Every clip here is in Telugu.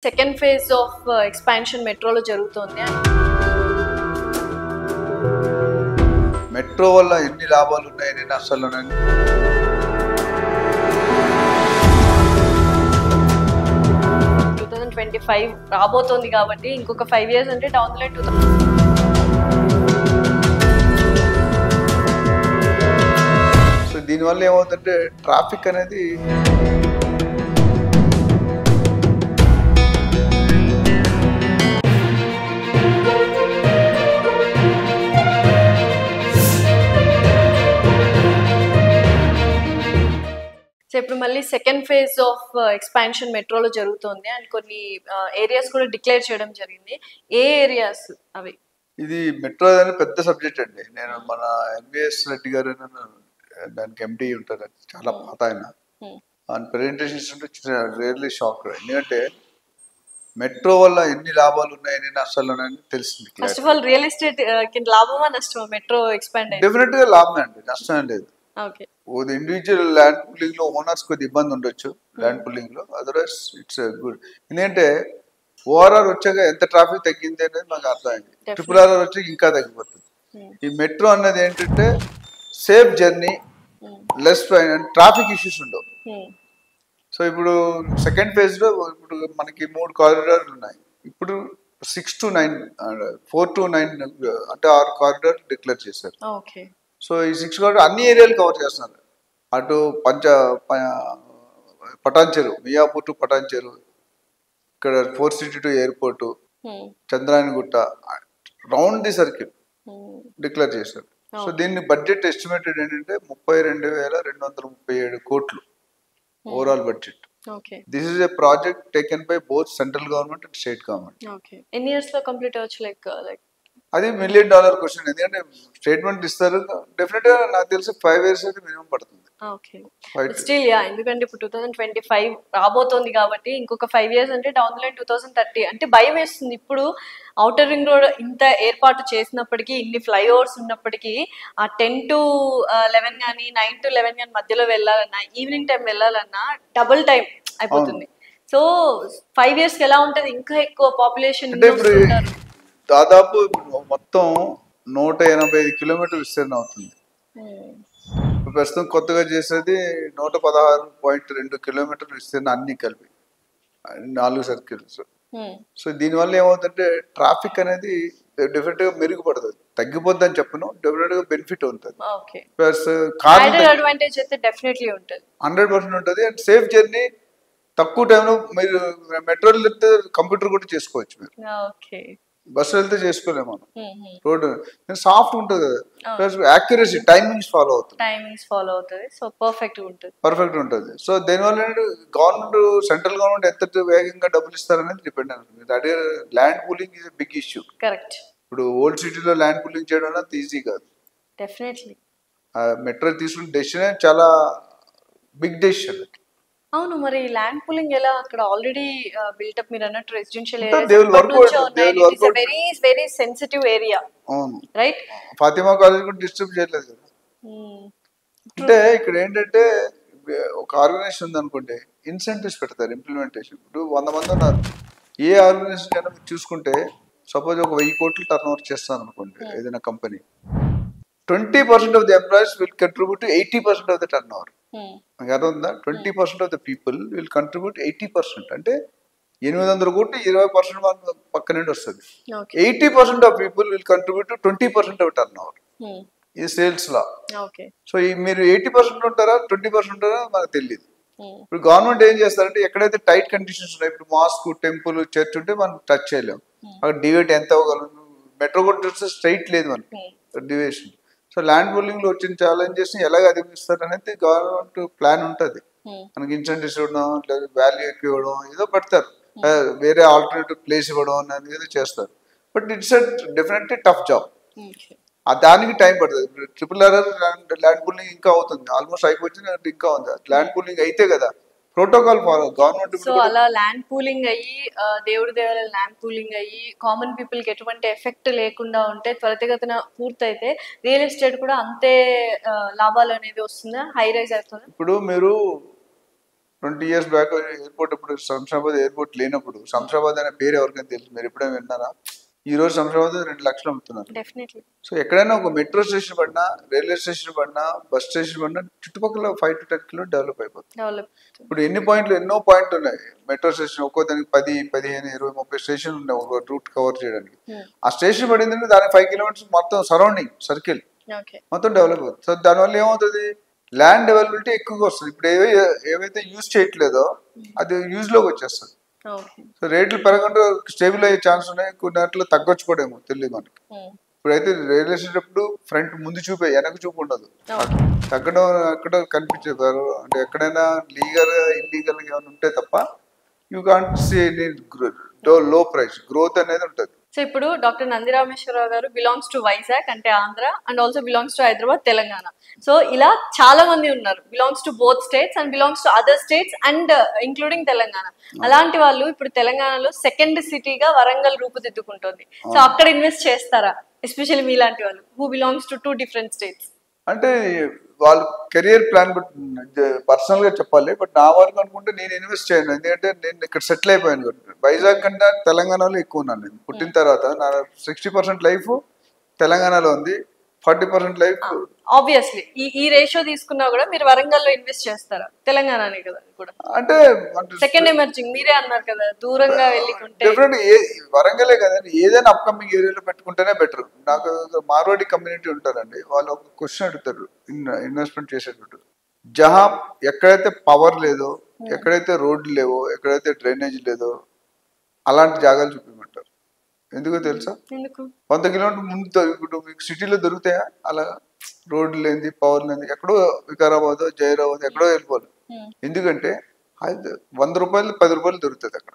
సెకండ్ ఫేజ్ ఆఫ్ ఎక్స్పాన్షన్ మెట్రోలో జరుగుతోంది. మెట్రో వల్ల ఎన్ని లాభాలు ఉన్నాయి, ఎన్ని నష్టాలు ఉన్నాయి. 2025 రాబోతోంది కాబట్టి ఇంకొక 5 years అంటే డౌన్ ద లైన్ సో దీనివల్ల ఏమవుతుందంటే ట్రాఫిక్ అనేది సో ఇప్పుడు మళ్ళీ సెకండ్ ఫేజ్ ఆఫ్ ఎక్స్పాన్షన్ మెట్రోలో జరుగుతోంది అండ్ కొన్ని ఏరియాస్ కూడా డిక్లేర్ చేయడం జరిగింది. ఏ ఏరియాస్ అవి? ఇది మెట్రో అనేది పెద్ద సబ్జెక్ట్ అండి. నేను మన ఎంవిఎస్ రెడ్డి గారు దానికి ఎండి ఉంటారు, చాలా పాత ఆయన ప్రెజెంటేషన్ ఇస్తుంటే రియల్లీ షాక్. ఎందుకంటే మెట్రో వల్ల ఎన్ని లాభాలు ఉన్నాయి, ఎన్ని నష్టాలు ఉన్నాయని తెలిసింది. First of all real estate లాభమా నష్టమా మెట్రో ఎక్స్పాండ్? డెఫినెట్ గా లాభమే అండి, నష్టం లేదు. ఇండివిజువల్ ల్యాండ్ పుల్లింగ్ లో ఓనర్స్ కొద్ది ఇబ్బంది ఉండొచ్చు ల్యాండ్ పుల్లింగ్ లో, అదర్వైజ్ ఇట్స్ గుడ్. ఎందుకంటే ఓఆర్ఆర్ వచ్చాక ఎంత ట్రాఫిక్ తగ్గింది అనేది మాకు అర్థమైంది. RRR వచ్చి ఇంకా తగ్గిపోతుంది. ఈ మెట్రో అన్నది ఏంటంటే safe journey, less traffic issues ఉండవు. సో ఇప్పుడు సెకండ్ ఫేజ్ లో ఇప్పుడు మనకి 3 కారిడార్లు ఉన్నాయి. ఇప్పుడు 6 to 9 4 to 9 అంటే 6 కారిడార్ డిక్లేర్ చేశారు. సో ఈ 6 కారిడార్ అన్ని ఏరియాలు కవర్ చేస్తున్నారు. అటు పటాన్ చెరువు, మియాపూర్ టు పటాన్ చెరువు, ఇక్కడ 4 City to airport, Chandrayangutta, round the circle declare చేశారు. సో దీన్ని బడ్జెట్ ఎస్టిమేటెడ్ ఏంటంటే 32,237 కోట్లు overall budget. This is a project taken by both central government and state government. ఎన్ని ఇయర్స్ లో కంప్లీట్ అవ్వచ్చు? లైక్ అది $1 million క్వశ్చన్. ఎందుకంటే స్టేట్మెంట్ ఇస్తారు, డెఫినెట్ గా నాకు తెలిసి 5 years అయితే మినిమం పడుతుంది. స్టిల్ ఎందుకంటే ఇప్పుడు 2025 రాబోతోంది కాబట్టి ఇంకొక 5 years అంటే డౌన్ ద లైన్ 2030 అంటే భయం వేస్తుంది. ఇప్పుడు ఔటర్ రింగ్ రోడ్ ఇంత ఏర్పాటు చేసినప్పటికీ, ఇన్ని ఫ్లైఓవర్స్ ఉన్నప్పటికీ ఆ 10 to 11 కానీ 9 to 11 కానీ మధ్యలో వెళ్ళాలన్నా, ఈవినింగ్ టైం వెళ్ళాలన్నా డబుల్ టైం అయిపోతుంది. సో 5 years కి ఎలా ఉంటది? ఇంకా ఎక్కువ పాపులేషన్ దాదాపు మొత్తం 185 కిలోమీటర్లు విస్తరణ అవుతుంది. ప్రస్తుతం కొత్తగా చేసేది 116.2 కిలోమీటర్లు విస్తరణ అన్ని కలిపి 4 సర్కిల్స్. సో దీనివల్ల ఏమవుతుందంటే ట్రాఫిక్ అనేది డెఫినెట్ గా మెరుగుపడుతుంది, తగ్గిపోద్ది అని చెప్పను, డెఫినెట్ గా బెనిఫిట్ ఉంటుంది. ప్లస్ 100% ఉంటుంది. అండ్ సేఫ్ జర్నీ, తక్కువ టైంలో మీరు మెట్రోలో వెళ్తే కంప్యూటర్ కూడా చేసుకోవచ్చు. మీరు బస్సు వెళ్తే చేసుకోలేము. మనం రోడ్ సాఫ్ట్ ఉంటుంది కదా, ప్లస్ యాక్యురసీ, టైమింగ్స్ ఫాలో అవుతుంది. సో పర్ఫెక్ట్ ఉంటుంది. సో దీనివల్ల గవర్నమెంట్, సెంట్రల్ గవర్నమెంట్ ఎంత వేగంగా డబ్బులు ఇస్తారనేది డిపెండ్ అవుతుంది. అదే land pooling is big issue. Correct. ఇప్పుడు ఓల్డ్ సిటీలో ల్యాండ్ పూలింగ్ చేయడం అనేది ఈజీ కాదు. డెఫినెట్లీ మెట్రో తీసుకున్న డెసిషన్ చాలా బిగ్ డెసిషన్. అవును, మరి ల్యాండ్ పూలింగ్ ఎలా? అక్కడ ఆల్రెడీ బిల్టప్, మీరు అన్నట్టు residential very sensitive area, right? Fatima college కూడా డిస్టర్బ్ చేయలేదు కదా. అంటే ఇక్కడ ఏంటంటే ఒక ఆర్గనైజేషన్ ఉంది అనుకోండి, ఇన్సెంటివ్స్ పెడతారు ఇంప్లిమెంటేషన్. ఇప్పుడు 100 మంది ఉన్నారు. ఏ ఆర్గనైజేషన్ కన్నా మీరు చూసుకుంటే, సపోజ్ ఒక 1000 కోట్లు టర్న్ ఓవర్ చేస్తాను అనుకోండి ఏదైనా company, 20% of the employees will contribute 80% of the turn over. నాకు అర్థం ఉందా? 20% of the people will contribute 80%. అంటే 800 కోట్లు 20% పక్క నుండి వస్తుంది. 80% of people will contribute 20% of turn over. ఇది సేల్స్ లా. సో మీరు 80% ఉంటారా 20% ఉంటారా మనకు తెలియదు. ఇప్పుడు గవర్నమెంట్ ఏం చేస్తారంటే, ఎక్కడైతే టైట్ కండిషన్స్ ఉన్నాయి, ఇప్పుడు మాస్క్, టెంపుల్, చర్చ్ ఉంటే మనం టచ్ చేయలేము. అక్కడ డివేట్ ఎంత అవ్వగలం? మెట్రో కూడా చూస్తే స్ట్రైట్ లేదు మనకి డివేషన్. సో ల్యాండ్ పూలింగ్ లో వచ్చిన ఛాలెంజెస్ ని ఎలాగ అధిగమిస్తారు అనేది గవర్నమెంట్ ప్లాన్ ఉంటుంది. మనకి ఇన్సెంటివ్స్ ఇవ్వడం, లేదా వాల్యూ ఎక్కువ ఇవ్వడం, ఏదో పెడతారు, వేరే ఆల్టర్నేటివ్ ప్లేస్ ఇవ్వడం అనేది ఏదో చేస్తారు. But it's definitely tough job. దానికి టైం పడుతుంది. RRR ల్యాండ్ పూలింగ్ ఇంకా అవుతుంది, ఆల్మోస్ట్ అయిపోయింది, ఇంకా ఉంది. ల్యాండ్ పూలింగ్ అయితే కదా ప్రోటోకాల్ ఫాలో గవర్నమెంట్. సో అలా ల్యాండ్ పూలింగ్ అయ్యి, దేవుడి దేవాల ల్యాండ్ పూలింగ్ అయ్యి కామన్ పీపుల్ కి ఎటువంటి ఎఫెక్ట్ లేకుండా ఉంటే, త్వరితగతిన పూర్తయితే రియల్ ఎస్టేట్ కూడా అంతే లాభాలు అనేది వస్తుందా, హై రైజ్ అవుతుందా? ఇప్పుడు మీరు 20 years బ్యాక్ ఎయిర్పోర్ట్ ఇప్పుడు శంషాబాద్ ఎయిర్పోర్ట్ లేనప్పుడు శంషాబాద్ అనే పేరు ఎవరికైనా తెలుసు, మీరు ఎప్పుడైనా విన్నారా? ఈ రోజు శంషాబాద్ 2 లక్షలు అమ్ముతున్నారు. డెఫినెట్లీ. సో ఎక్కడైనా ఒక మెట్రో స్టేషన్ పడినా, రైల్వే స్టేషన్ పడినా, బస్ స్టేషన్ పడినా చుట్టుపక్కల 5 to 10 కిలోమీటర్ డెవలప్ అయిపోతుంది. డెవలప్. ఇప్పుడు ఎన్నో పాయింట్లు ఉన్నాయి మెట్రో స్టేషన్, ఒక్కో దానికి 10, 15, 20, 30 స్టేషన్లు ఉన్నాయి ఒక రూట్ కవర్ చేయడానికి. ఆ స్టేషన్ పడిందంటే దానికి 5 కిలోమీటర్స్ మొత్తం సరౌండింగ్ సర్కిల్ మొత్తం డెవలప్ అవుతుంది. సో దానివల్ల ఏమవుతుంది, ల్యాండ్ అవైలబిలిటీ ఎక్కువగా వస్తుంది. ఇప్పుడు ఏవైతే యూజ్ చేయట్లేదో అది యూజ్ లోకి వచ్చేస్తుంది. సో రేట్లు పెరగకుండా స్టేబుల్ అయ్యే ఛాన్స్ ఉన్నాయి, కొన్ని అట్లా తగ్గొచ్చు కూడా ఏమో తెలియదు మనకి. ఇప్పుడైతే రైల్వే స్టేషన్ అప్పుడు ఫ్రంట్ ముందు చూపే వెనక చూపు ఉండదు, తగ్గడం అక్కడ కనిపించేది. అంటే ఎక్కడైనా లీగల్ ఇల్లీగల్ ఏమైనా ఉంటే తప్ప యూ కాంట్ సీ లో ప్రైస్ గ్రోత్ అనేది ఉంటుంది. సో ఇప్పుడు డాక్టర్ నంది రామేశ్వరరావు గారు బిలాంగ్స్ టు వైజాగ్ అంటే Andhra and also belongs to Hyderabad Telangana. So ఇలా చాలా మంది ఉన్నారు, belongs to both states and belongs to other states and including Telangana. అలాంటి వాళ్ళు ఇప్పుడు తెలంగాణలో సెకండ్ సిటీగా వరంగల్ రూపుదిద్దుకుంటుంది. సో అక్కడ ఇన్వెస్ట్ చేస్తారా, ఎస్పెషల్లీ మీలాంటి వాళ్ళు who belongs to 2 different states? అంటే వాళ్ళ కెరియర్ ప్లాన్ పర్సనల్ గా చెప్పాలి, బట్ నా వరకు అనుకుంటే నేను ఇన్వెస్ట్ చేయను. ఎందుకంటే నేను ఇక్కడ సెటిల్ అయిపోయాను. వైజాగ్ కంటే తెలంగాణలో ఎక్కువ ఉన్నాను. నేను పుట్టిన తర్వాత నా 60% లైఫ్ తెలంగాణలో ఉంది, 40% లైఫ్ ఆబ్వియస్లీ. ఈ రేషియో తీసుకున్నా కూడా మీరు వరంగల్లో ఇన్వెస్ట్ చేస్తారా? తెలంగాణనే కదా కూడా, అంటే సెకండ్ ఎమర్జింగ్ మీరే అన్నారు కదా, దూరంగా వెళ్ళికుంటే డెఫినెట్ వరంగలే కదండి, ఏదైనా అప్కమింగ్ ఏరియాలో పెట్టుకుంటేనే బెటర్. నాకు మార్వాడి కమ్యూనిటీ ఉంటారండి, వాళ్ళు ఒక క్వశ్చన్ అడుగుతారు ఇన్వెస్ట్మెంట్ చేసేటప్పుడు, జహా ఎక్కడైతే పవర్ లేదో, ఎక్కడైతే రోడ్లు లేవో, ఎక్కడైతే డ్రైనేజ్ లేదో అలాంటి జాగాలు చూపించమంటారు. ఎందుకో తెలుసా? 100 కిలోమీటర్ ముందు ఇప్పుడు మీకు సిటీలో దొరుకుతాయా అలా రోడ్లు లేని, పవర్ లేని? ఎక్కడో వికారాబాద్, జైరాబాద్ ఎక్కడో వెళ్ళిపోవాలి. ఎందుకంటే 100 రూపాయలు 10 రూపాయలు దొరుకుతుంది అక్కడ.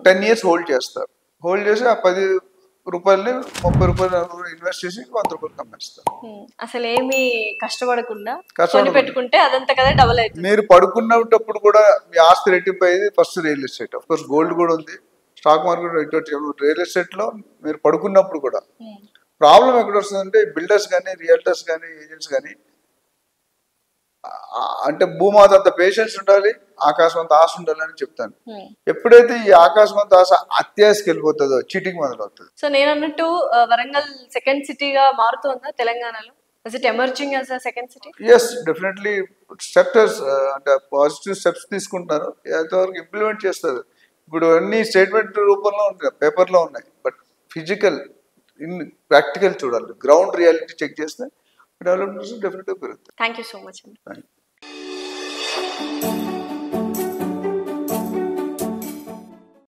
10 years హోల్డ్ చేస్తారు. హోల్డ్ చేసి ఆ 10 రూపాయలని 30 రూపాయలు ఇన్వెస్ట్ చేసి 100 రూపాయలు అమ్మేస్తారు. అసలు ఏమి కష్టపడకుండా పెట్టుకుంటే అదంతా కదా డబుల్ అవుతుంది. మీరు పడుకున్నప్పుడు కూడా మీ ఆస్తి రెట్టింపు అయ్యేది first real estate. Of course gold కూడా ఉంది, స్టాక్ మార్కెట్, రియల్ ఎస్టేట్ లో మీరు పడుకున్నప్పుడు కూడా ప్రాబ్లం ఎక్కడ వస్తుందంటే బిల్డర్స్ కానీ, రియల్టర్స్ కానీ, ఏజెంట్స్ కానీ, అంటే భూమాత అంత పేషెన్స్ ఉండాలి, ఆకాశం అంత ఆశ ఉండాలని చెప్తాను. ఎప్పుడైతే ఈ ఆకాశం అంత ఆశ అత్యాశకి వెళ్ళిపోతుందో చీటింగ్ మొదలవుతుంది. సో నేను అన్నట్టు వరంగల్ సెకండ్ సిటీగా మారుతుందా తెలంగాణలో? Is it emerging as a second city? Yes, definitely. Steps అంటే పాజిటివ్ స్టెప్స్ తీసుకుంటున్నారు, ఎంతవరకు ఇంప్లిమెంట్ చేస్తారు. ఇప్పుడు అన్ని స్టేట్మెంట్ రూపంలో ఉంటాయి, పేపర్లో ఉన్నాయి, బట్ ఫిజికల్ ప్రాక్టికల్ చూడాలి, గ్రౌండ్ రియాలిటీ చెక్ చేస్తే డెవలప్మెంట్స్ డెఫినెట్గా పెరుగుతాయి. థ్యాంక్ యూ సో మచ్ అండి.